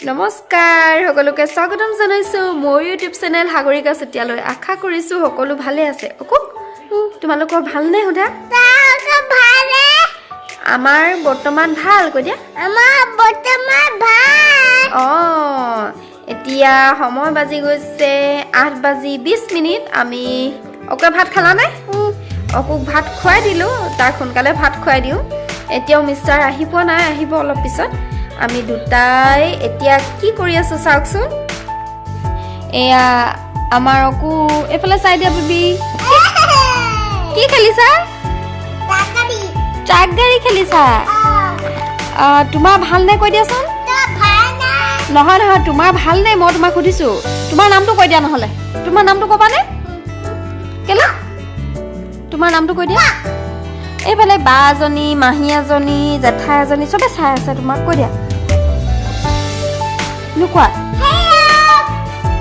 নমস্কাৰ সকলোকে স্বাগতম জনাইছো মোৰ ইউটিউব চেনেল সাগৰিকা চেতিয়ালৈ আশা কৰিছো সকলো ভালে আছে অকু তোমালোকৰ ভাল নে হুদা ভালে আমাৰ বৰ্তমান ভাল কৈ দিয়া আমাৰ বৰ্তমান ভাল এতিয়া সময় বাজি গৈছে 8:20 আমি অকে ভাত খালা নে অকুক ভাত খুৱাই দিলো তাৰ সোনকালে ভাত খুৱাই দিও এতিয়াও মিষ্টাৰ আহি পোৱা নাই আহিব অলপ পিছত আমি দুটাই এতিয়া কি কৰি আছো চাওকচোন এয়া আমাৰ অকু এফালে চাই দিয়া বেবি কি খেলিছা ট্ৰাক গাড়ী খেলিছা তোমাৰ ভাল নে কৈ দিয়াচোন নহয় নহয় তোমাৰ ভাল নে মই তোমাক সুধিছো তোমাৰ নামটো কৈ দিয়া নহলে তোমাৰ নামটো ক'বানে কেলা তোমাৰ নামটো কৈ দিয়া এইফালে বা এজনী মাহী এজনী জেঠাই এজনী চবে চাই আছে তোমাক কৈ দিয়া লুকুৱা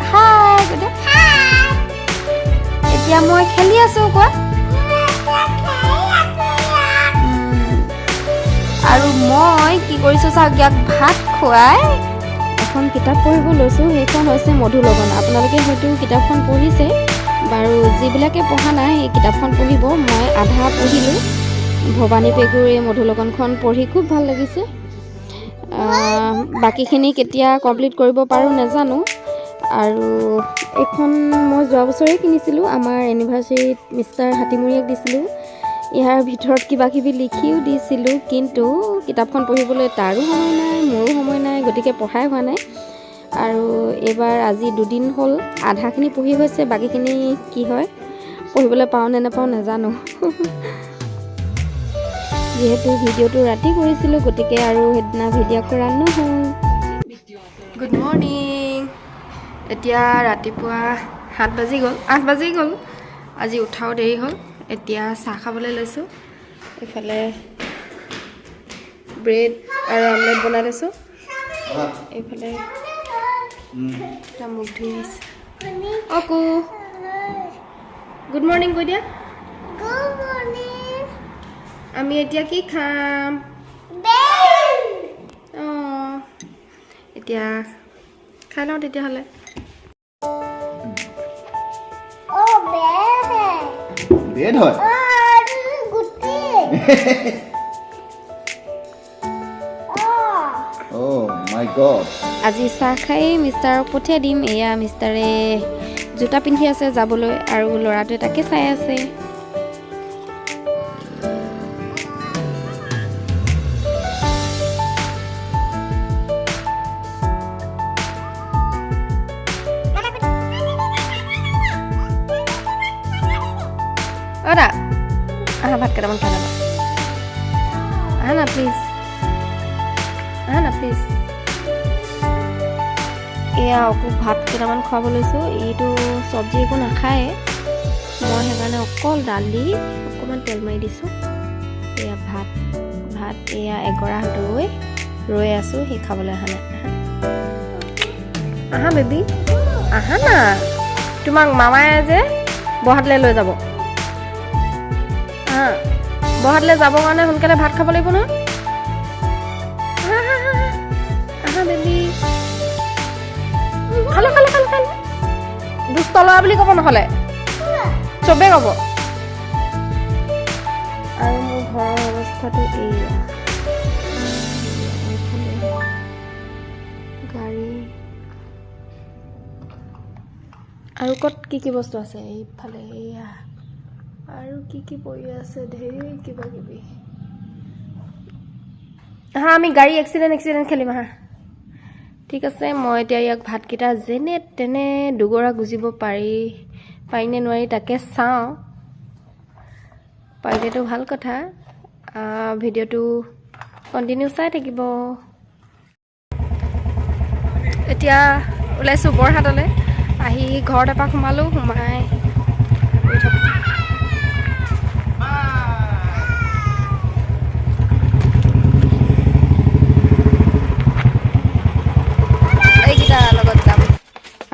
হাই কৈ দিয়া এতিয়া মই খেলি আছো কোৱা আৰু মই কি কৰিছো চাওক ইয়াক ভাত খুৱাই এখন কিতাপ পঢ়িব লৈছোঁ সেইখন হৈছে মধুলগন আপোনালোকে হয়তো কিতাপখন পঢ়িছে বাৰু যিবিলাকে পঢ়া নাই সেই কিতাপখন পঢ়িব মই আধা পঢ়িলোঁ ভৱানী পেগুৰ এই মধুলগনখন পঢ়ি খুব ভাল লাগিছে বাকীখিনি কেতিয়া কমপ্লিট কৰিব পাৰোঁ নাজানো আৰু এইখন মই যোৱা বছৰেই কিনিছিলোঁ আমাৰ এনিভাৰ্চাৰীত মিষ্টাৰ হাতীমূৰীয়াক দিছিলোঁ ইয়াৰ ভিতৰত কিবা কিবি লিখিও দিছিলোঁ কিন্তু কিতাপখন পঢ়িবলৈ তাৰো সময় নাই মোৰো সময় নাই গতিকে পঢ়াই হোৱা নাই আৰু এইবাৰ আজি দুদিন হ'ল আধাখিনি পঢ়ি হৈছে বাকীখিনি কি হয় পঢ়িবলৈ পাওঁ নে নাপাওঁ নাজানো যিহেতু ভিডিঅ'টো ৰাতি কৰিছিলোঁ গতিকে আৰু সেইদিনা ভিডিঅ' কৰা নহ'ল গুড মৰ্ণিং এতিয়া ৰাতিপুৱা 8 বাজি গ'ল আজি উঠাও দেৰি হ'ল এতিয়া চাহ খাবলৈ লৈছোঁ এইফালে ব্ৰেড আৰু আমলেট বনাই লৈছোঁ এইফালে মুখ ধুই আহিছে অকু গুড মৰ্ণিং কৈ দিয়া আমি এতিয়া কি খাম এতিয়া খাই লওঁ তেতিয়াহ'লে বেড হয় মাই গড আজি চাহ খাই মিষ্টাৰক পঠিয়াই দিম এয়া মিষ্টাৰে জোতা পিন্ধি আছে যাবলৈ আৰু ল'ৰাটোৱে তাকে চাই আছে অৰা আহা ভাত কেইটামান খাই ল'বা আহা না প্লিজ এয়া অকু ভাত কেইটামান খুৱাব লৈছোঁ এইটো চব্জি একো নাখায় মই সেইকাৰণে অকল দালি অকণমান তেল মাৰি দিছোঁ এয়া ভাত এয়া এগৰা ৰৈ আছোঁ সি খাবলৈ অহা নাই আহা বেবী আহা না তোমাক মামাই যে বহাতলৈ লৈ যাব বহাতলৈ যাবৰ কাৰণে সোনকালে ভাত খাব লাগিব নহয় আহা বেবী খালো দুষ্ট ল'ৰা বুলি ক'ব নহ'লে চবেই ক'ব আৰু মোৰ ঘৰৰ অৱস্থাটো এইয়া গাড়ী আৰু ক'ত কি বস্তু আছে এইফালে এয়া আৰু কি পৰি আছে ঢেৰ কিবা কিবি আমি গাড়ী এক্সিডেণ্ট খেলিম ঠিক আছে মই এতিয়া ইয়াক ভাতকেইটা যেনে তেনে দুগৰা গুজিব পাৰিনে নোৱাৰি তাকে চাওঁ পাৰিলেতো ভাল কথা ভিডিঅ'টো কণ্টিনিউ চাই থাকিব এতিয়া ওলাইছোঁ বৰহাটলৈ আহি ঘৰত এপাক সোমালোঁ সোমাই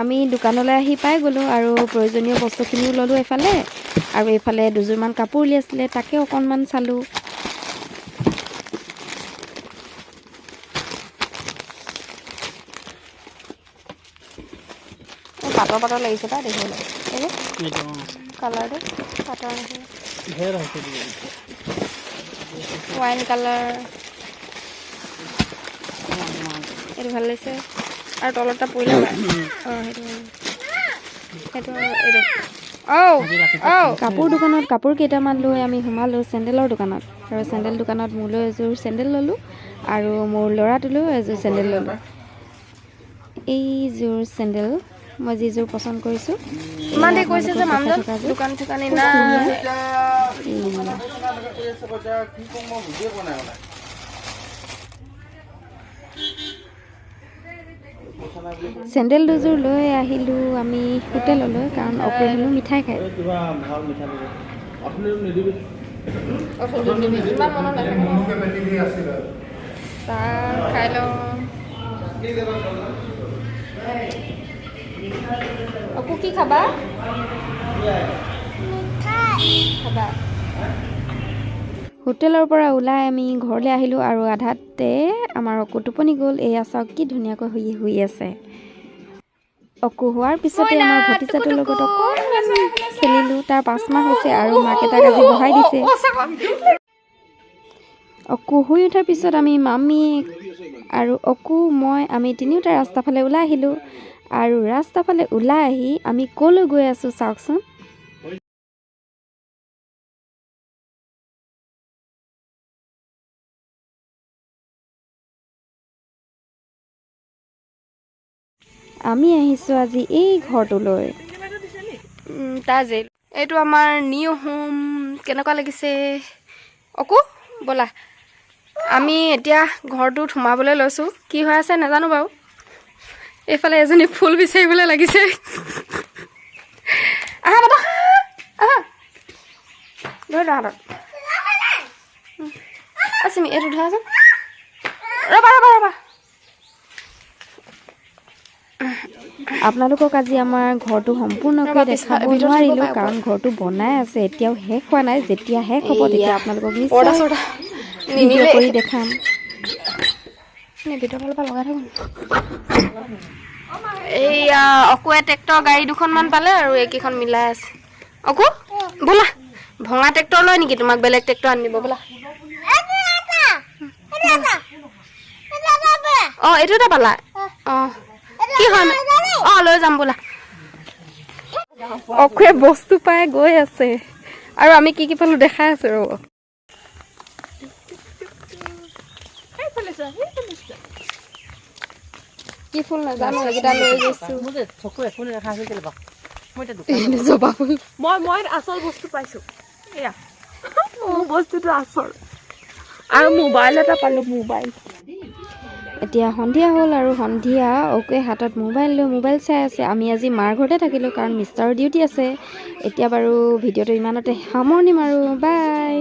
আমি দোকানলৈ আহি পাই গ'লোঁ আৰু প্ৰয়োজনীয় বস্তুখিনিও ল'লোঁ এফালে আৰু এইফালে দুযোৰমান কাপোৰ উলিয়াইছিলে তাকে অকণমান চালোঁ পাতল পাতল লাগিছে পাই দেখিবলৈ এই কালাৰটো পাতল নিচিনা ৱাইন কালাৰ এইটো ভাল লাগিছে আৰু তলত এটা পৰিলে অঁ সেইটো এইটো কাপোৰ দোকানত কাপোৰ কেইটামান লৈ আমি সোমালোঁ চেণ্ডেলৰ দোকানত আৰু চেণ্ডেল দোকানত মোলৈ এযোৰ চেণ্ডেল ল'লোঁ আৰু মোৰ ল'ৰাটোলৈও এযোৰ চেণ্ডেল ল'লোঁ এইযোৰ চেণ্ডেল মই যিযোৰ পচন্দ কৰিছোঁ ইমান দেৰি কৈছে যে মানুহজন দোকান চোকান চেণ্ডেল দুযোৰ লৈ আহিলোঁ আমি হোটেললৈ কাৰণ অকলে মিঠাই খায় চাহ খাই লওঁ অকু কি খাবা খাবা হোটেলৰ পৰা ওলাই আমি ঘৰলৈ আহিলোঁ আৰু আধাতে আমাৰ অকু টোপনি গ'ল এয়া চাওক কি ধুনীয়াকৈ শুই আছে অকু হোৱাৰ পিছতে আমাৰ ভতিজাটোৰ লগত অকণমান খেলিলোঁ তাৰ 5 মাহ হৈছে আৰু মাকে তাক আজি বহাই দিছে অকু শুই উঠাৰ পিছত আমি মামী আৰু অকু মই আমি তিনিওটা ৰাস্তাৰ ফালে ওলাই আহিলোঁ আৰু ৰাস্তাৰ ফালে ওলাই আহি আমি ক'লৈ গৈ আছোঁ চাওকচোন আমি আহিছোঁ আজি এই ঘৰটোলৈ তাজেল এইটো আমাৰ নিউ হোম কেনেকুৱা লাগিছে অকু ব'লা আমি এতিয়া ঘৰটোত সোমাবলৈ লৈছোঁ কি হৈ আছে নাজানো বাৰু এইফালে এজনী ফুল বিচাৰিবলৈ লাগিছে আহা বাবা আহা ধৰি লোৱা হাতত চিমি এইটো ধৰাচোন ৰ'বা ৰ'বা ৰ'বা আপোনালোকক আজি আমাৰ ঘৰটো সম্পূৰ্ণকৈ দেখাব নোৱাৰিলোঁ কাৰণ ঘৰটো বনাই আছে এতিয়াও শেষ হোৱা নাই যেতিয়া শেষ হ'ব তেতিয়া আপোনালোকক নিশ্চয় ভিডিঅ' কৰি দেখাম ভিডিঅ' ভাল লগাই থাকোঁ এইয়া অকুৱে ট্ৰেক্টৰ গাড়ী দুখনমান পালে আৰু এইকেইখন মিলাই আছে অকু ব'লা ভঙা ট্ৰেক্টৰ লয় নেকি তোমাক বেলেগ ট্ৰেক্টৰ আনি দিব ব'লা অঁ এইটো এটা পালা অঁ কি হয় অঁ লৈ যাম বোলা অকুৱে বস্তু পাই গৈ আছে আৰু আমি কি পালোঁ দেখাই আছো ৰ'ব কি ফুল নাজানো এইকেইটা লৈ গৈছোঁ জবা ফুল মই আচল বস্তু পাইছোঁ এয়া বস্তুটো আচল আৰু মোবাইল এটা পালোঁ মোবাইল এতিয়া সন্ধিয়া হ'ল আৰু সন্ধিয়া অকুৱে হাতত মোবাইল লৈ মোবাইল চাই আছে আমি আজি মাৰ ঘৰতে থাকিলোঁ কাৰণ মিষ্টাৰৰ ডিউটি আছে এতিয়া বাৰু ভিডিঅ'টো ইমানতে সামৰণি মাৰোঁ বাই